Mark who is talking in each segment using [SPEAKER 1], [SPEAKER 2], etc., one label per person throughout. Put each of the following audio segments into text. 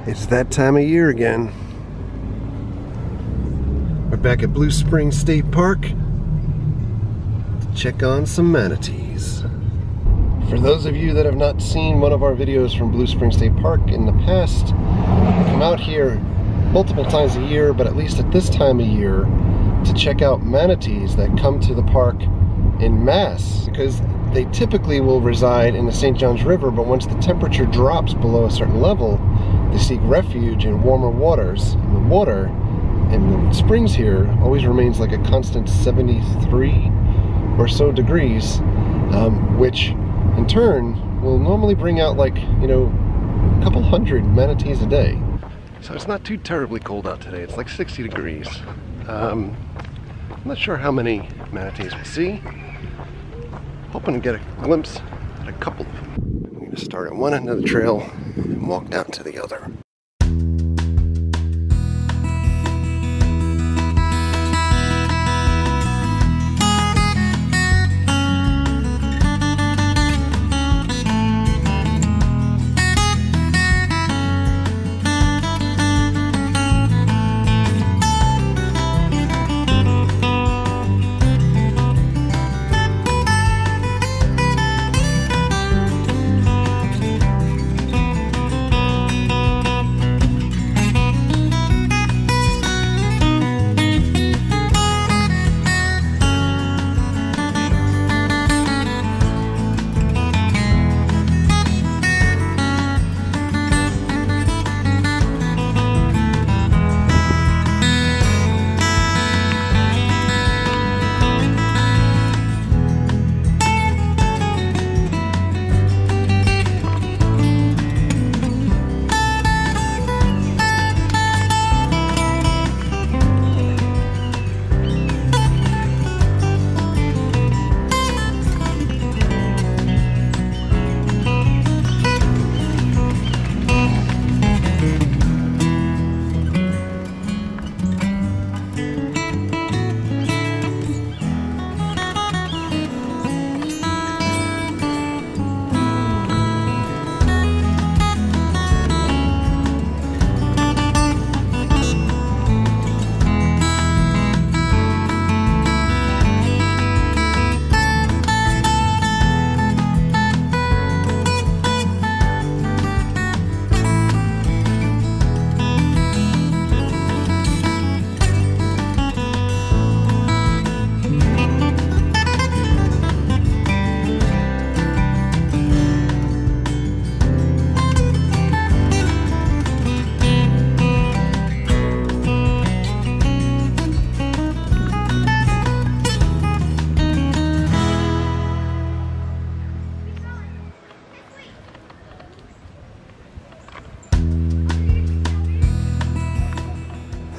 [SPEAKER 1] It's that time of year again. We're back at Blue Springs State Park to check on some manatees. For those of you that have not seen one of our videos from Blue Springs State Park in the past, we come out here multiple times a year, but at least at this time of year, to check out manatees that come to the park in mass, because they typically will reside in the St. Johns River, but once the temperature drops below a certain level, they seek refuge in warmer waters. And the water in the springs here always remains like a constant 73 or so degrees, which in turn will normally bring out, like, you know, a couple hundred manatees a day. So it's not too terribly cold out today. It's like 60 degrees. I'm not sure how many manatees we'll see. Hoping to get a glimpse at a couple of them. I'm going to start at one end of the trail and walk down to the other.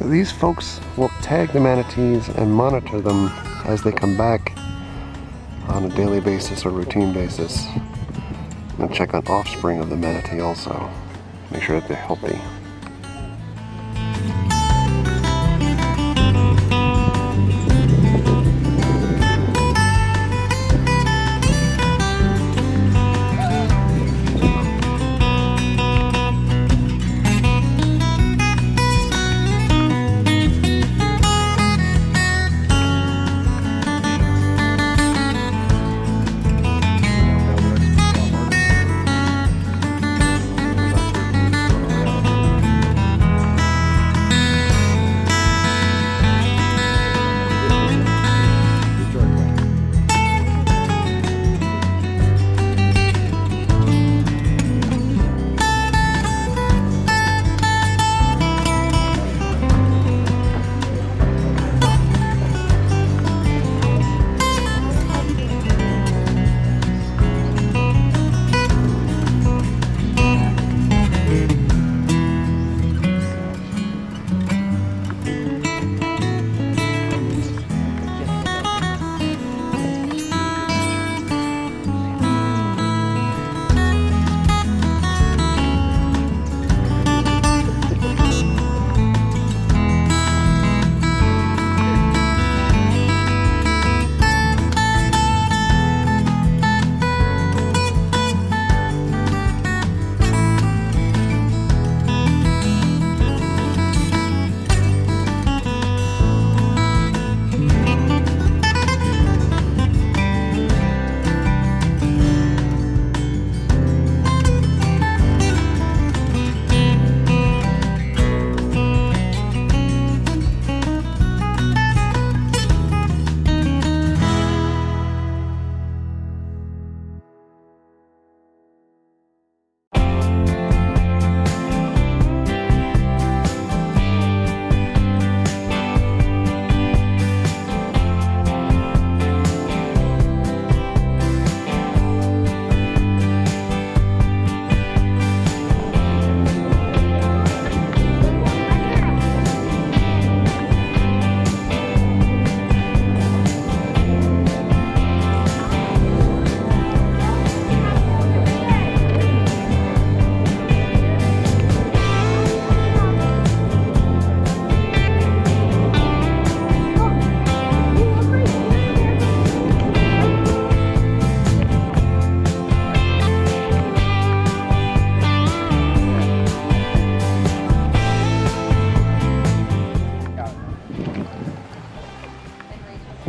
[SPEAKER 1] These folks will tag the manatees and monitor them as they come back on a daily basis or routine basis. I'm going to check on offspring of the manatee also, make sure that they're healthy.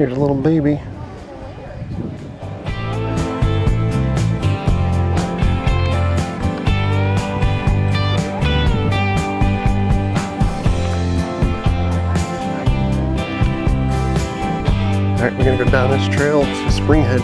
[SPEAKER 1] Here's a little baby. Alright, we're gonna go down this trail to Spring Head.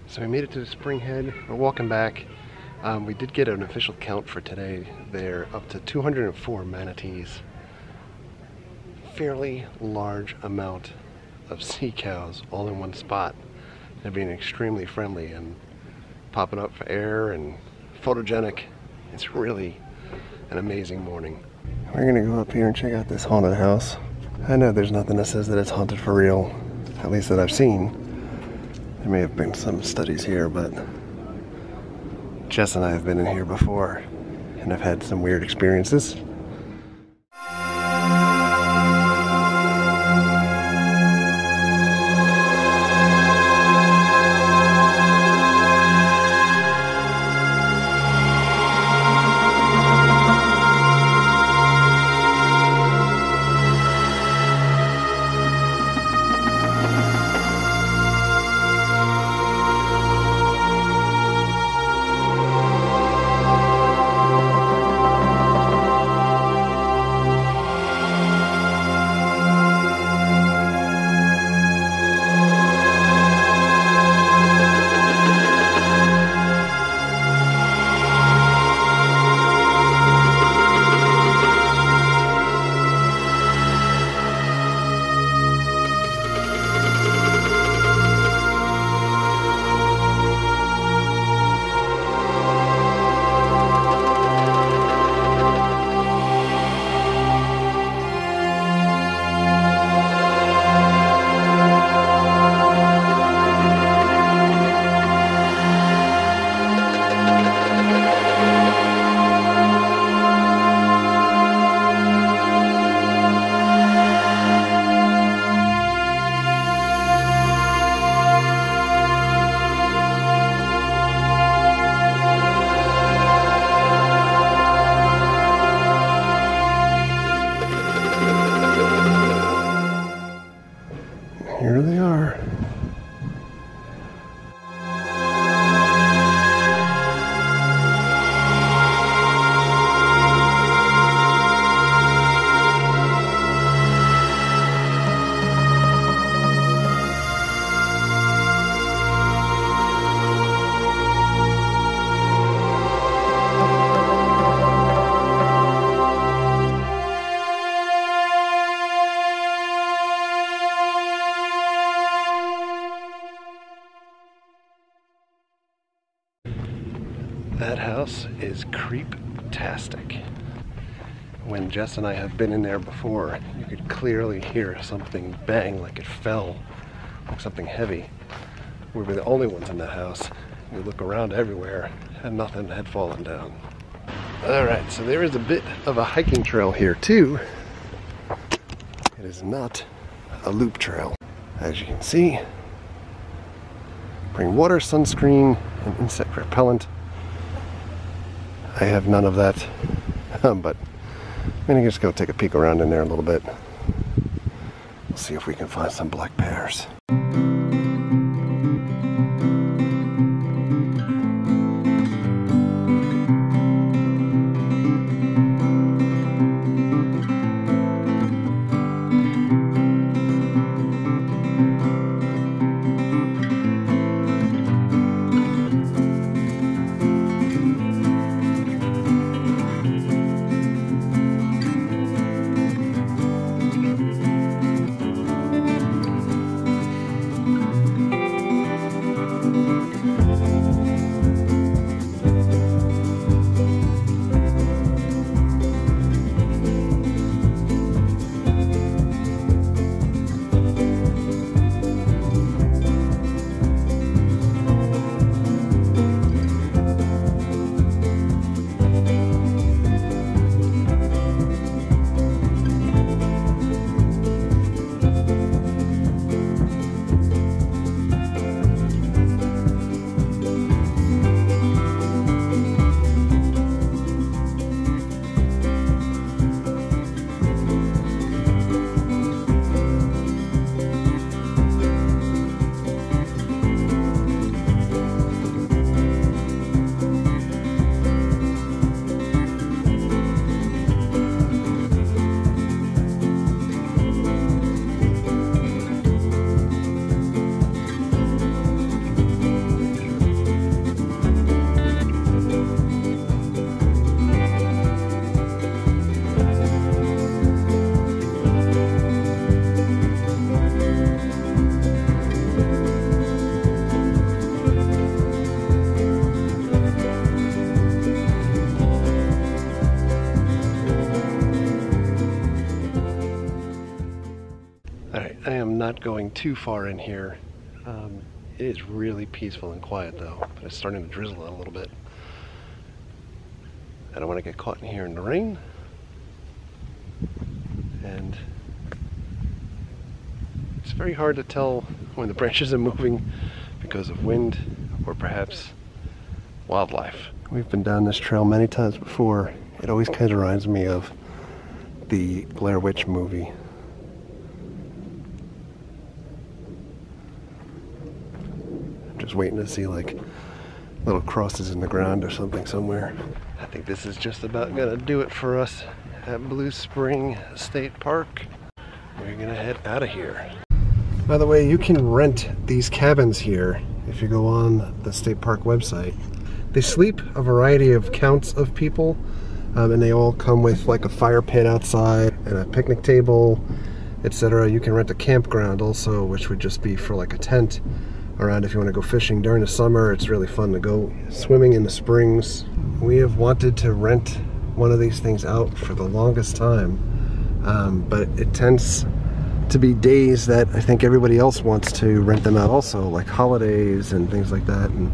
[SPEAKER 1] So we made it to Spring Head. We're walking back. We did get an official count for today. They're up to 204 manatees. Fairly large amount of sea cows all in one spot. They're being extremely friendly and popping up for air and photogenic. It's really an amazing morning. We're gonna go up here and check out this haunted house. I know there's nothing that says that it's haunted for real, at least that I've seen. There may have been some studies here, but Jess and I have been in here before and I've had some weird experiences. they are. That house is creep-tastic. When Jess and I have been in there before, you could clearly hear something bang like it fell, like something heavy. We were the only ones in that house. You look around everywhere and nothing had fallen down. Alright, so there is a bit of a hiking trail here too. It is not a loop trail. As you can see, bring water, sunscreen, and insect repellent. I have none of that, but I'm gonna just go take a peek around in there a little bit. We'll see if we can find some black bears. I am not going too far in here. It is really peaceful and quiet though, but it's starting to drizzle a little bit. I don't want to get caught in here in the rain. And it's very hard to tell when the branches are moving because of wind or perhaps wildlife. We've been down this trail many times before. It always kind of reminds me of the Blair Witch movie. Just waiting to see like little crosses in the ground or something somewhere. I think this is just about gonna do it for us at Blue Spring State Park. We're gonna head out of here. By the way, you can rent these cabins here if you go on the state park website. They sleep a variety of counts of people, and they all come with like a fire pit outside and a picnic table, etc. You can rent a campground also, which would just be for like a tent around if you want to go fishing during the summer. It's really fun to go swimming in the springs. We have wanted to rent one of these things out for the longest time, but it tends to be days that I think everybody else wants to rent them out also, like holidays and things like that, and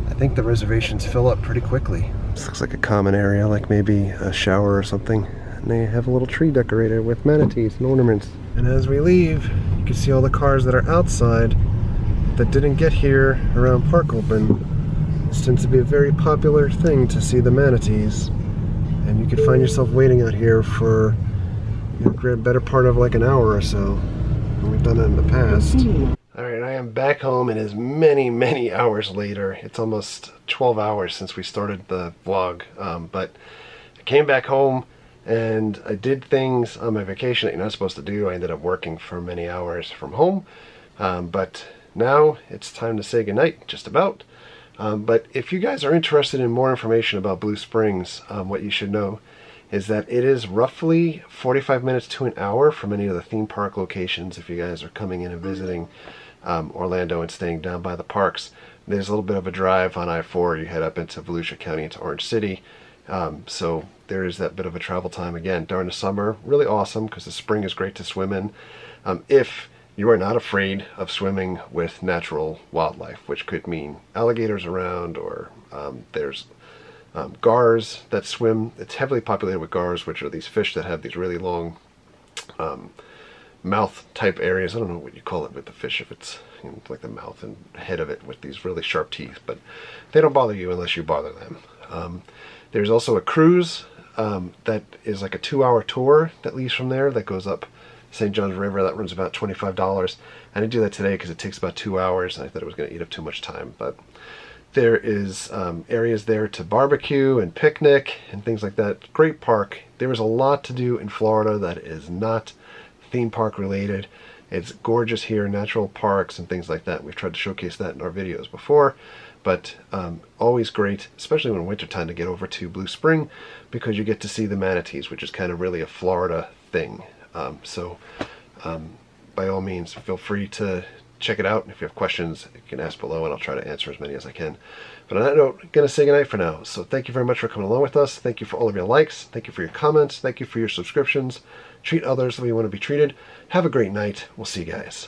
[SPEAKER 1] I think the reservations fill up pretty quickly. This looks like a common area, like maybe a shower or something, and they have a little tree decorated with manatees and ornaments. And as we leave, you can see all the cars that are outside that didn't get here around park open. This tends to be a very popular thing to see the manatees, and you could find yourself waiting out here for a better part of like an hour or so We've done that in the past. Alright, I am back home. It is many, many hours later. It's almost 12 hours since we started the vlog. But I came back home and I did things on my vacation that you're not supposed to do. I ended up working for many hours from home. But now it's time to say goodnight, just about. But if you guys are interested in more information about Blue Springs, what you should know is that it is roughly 45 minutes to an hour from any of the theme park locations. If you guys are coming in and visiting Orlando and staying down by the parks, there's a little bit of a drive on I-4. You head up into Volusia County, into Orange City. So there is that bit of a travel time. Again, during the summer, really awesome because the spring is great to swim in. If you are not afraid of swimming with natural wildlife, which could mean alligators around, or there's gars that swim. It's heavily populated with gars, which are these fish that have these really long mouth type areas. I don't know what you call it with the fish, if it's, you know, like the mouth and head of it with these really sharp teeth, but they don't bother you unless you bother them. There's also a cruise that is like a 2-hour tour that leaves from there that goes up St. John's River. That runs about $25. I didn't do that today because it takes about 2 hours and I thought it was going to eat up too much time. But there is areas there to barbecue and picnic and things like that. Great park. There is a lot to do in Florida that is not theme park related. It's gorgeous here, natural parks and things like that. We've tried to showcase that in our videos before, but always great, especially when wintertime, to get over to Blue Spring because you get to see the manatees, which is kind of really a Florida thing. So by all means, feel free to check it out. If you have questions, you can ask below and I'll try to answer as many as I can. But on that note, I'm going to say goodnight for now. So thank you very much for coming along with us. Thank you for all of your likes. Thank you for your comments. Thank you for your subscriptions. Treat others the way you want to be treated. Have a great night. We'll see you guys.